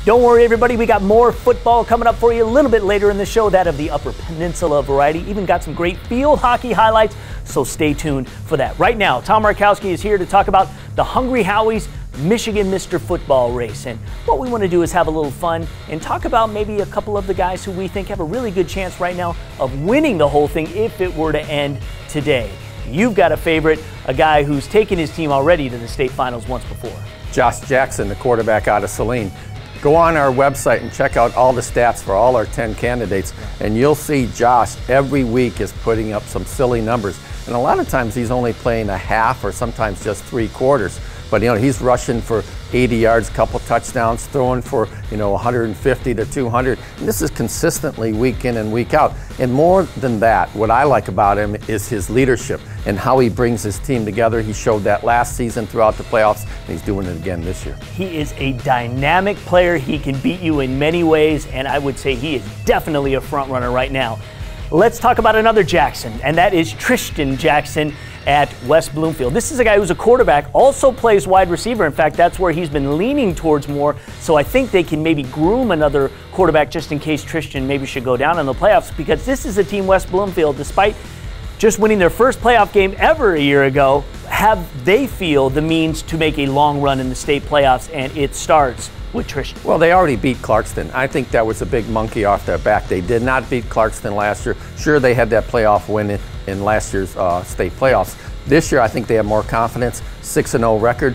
Don't worry, everybody, we got more football coming up for you a little bit later in the show, that of the Upper Peninsula variety. Even got some great field hockey highlights, so stay tuned for that. Right now, Tom Markowski is here to talk about the Hungry Howie's Michigan Mr. Football race. And what we want to do is have a little fun and talk about maybe a couple of the guys who we think have a really good chance right now of winning the whole thing if it were to end today. You've got a favorite, a guy who's taken his team already to the state finals once before. Josh Jackson, the quarterback out of Saline. Go on our website and check out all the stats for all our 10 candidates, and you'll see Josh every week is putting up some silly numbers. And a lot of times he's only playing a half or sometimes just 3 quarters. But he's rushing for 80 yards, a couple touchdowns, throwing for 150 to 200. And this is consistently week in and week out. And more than that, what I like about him is his leadership and how he brings his team together. He showed that last season throughout the playoffs, and he's doing it again this year. He is a dynamic player. He can beat you in many ways, and I would say he is definitely a front runner right now. Let's talk about another Jackson, and that is Tristan Jackson at West Bloomfield. This is a guy who's a quarterback, also plays wide receiver. In fact, that's where he's been leaning towards more. So I think they can maybe groom another quarterback just in case Tristan maybe should go down in the playoffs, because this is a team, West Bloomfield, despite just winning their first playoff game ever a year ago, they feel the means to make a long run in the state playoffs, and it starts with Tristan. Well, they already beat Clarkston. I think that was a big monkey off their back. They did not beat Clarkston last year. Sure, they had that playoff win in last year's state playoffs. This year, I think they have more confidence. 6-0 record.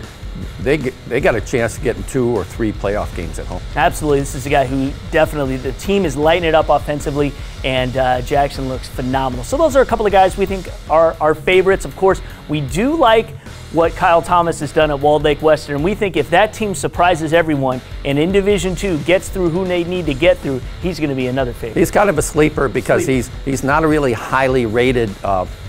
They got a chance to get in 2 or 3 playoff games at home. Absolutely. This is a guy who definitely, the team is lighting it up offensively, and Jackson looks phenomenal. So those are a couple of guys we think are our favorites. Of course, we do like what Kyle Thomas has done at Walled Lake Western. We think if that team surprises everyone and in Division II gets through who they need to get through, he's going to be another favorite. He's kind of a sleeper because he's not a really highly rated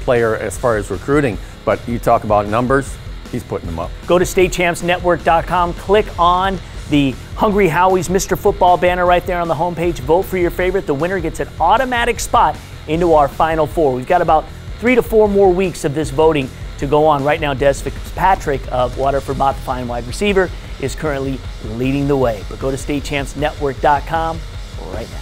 player as far as recruiting, but you talk about numbers, he's putting them up. Go to statechampsnetwork.com, click on the Hungry Howie's Mr. Football banner right there on the homepage. Vote for your favorite. The winner gets an automatic spot into our Final Four. We've got about 3 to 4 more weeks of this voting to go on. Right now, Des Fitzpatrick of Waterford-Mott, the fine wide receiver, is currently leading the way. But go to statechampsnetwork.com right now.